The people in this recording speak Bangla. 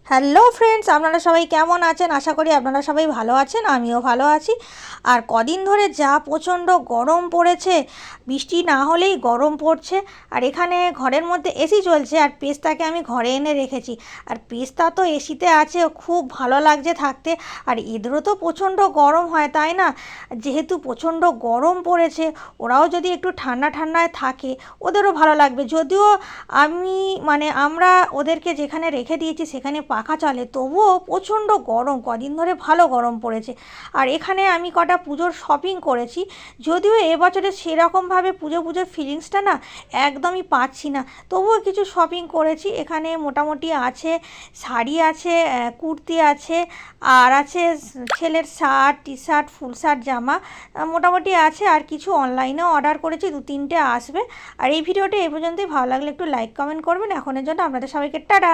হ্যালো ফ্রেন্ডস, আপনারা সবাই কেমন আছেন? আশা করি আপনারা সবাই ভালো আছেন, আমিও ভালো আছি। আর কদিন ধরে যা প্রচণ্ড গরম পড়েছে, বৃষ্টি না হলেই গরম পড়ছে। আর এখানে ঘরের মধ্যে এসি চলছে, আর পেস্তাকে আমি ঘরে এনে রেখেছি। আর পেস্তা তো এসিতে আছে, খুব ভালো লাগছে থাকতে। আর এদেরও তো প্রচণ্ড গরম হয়, তাই না? যেহেতু প্রচণ্ড গরম পড়েছে, ওরাও যদি একটু ঠান্ডা ঠান্ডায় থাকে ওদেরও ভালো লাগবে। যদিও আমরা ওদেরকে যেখানে রেখে দিয়েছি সেখানে পাখা চলে, তবুও প্রচণ্ড গরম, কদিন ধরে ভালো গরম পড়েছে। আর এখানে আমি কটা পুজোর শপিং করেছি, যদিও এবছরে সেরকমভাবে পুজোর ফিলিংসটা না একদমই পাচ্ছি না, তবুও কিছু শপিং করেছি। এখানে মোটামুটি আছে, শাড়ি আছে, কুর্তি আছে, আর আছে ছেলের shirt, T shirt, full shirt, জামা মোটামুটি আছে। আর কিছু অনলাইনেও অর্ডার করেছি, 2-3টে আসবে। আর এই ভিডিওটা এই পর্যন্তই। ভালো লাগলে একটু লাইক কমেন্ট করবেন। এখনের জন্য আপনাদের সবাইকে টাটা।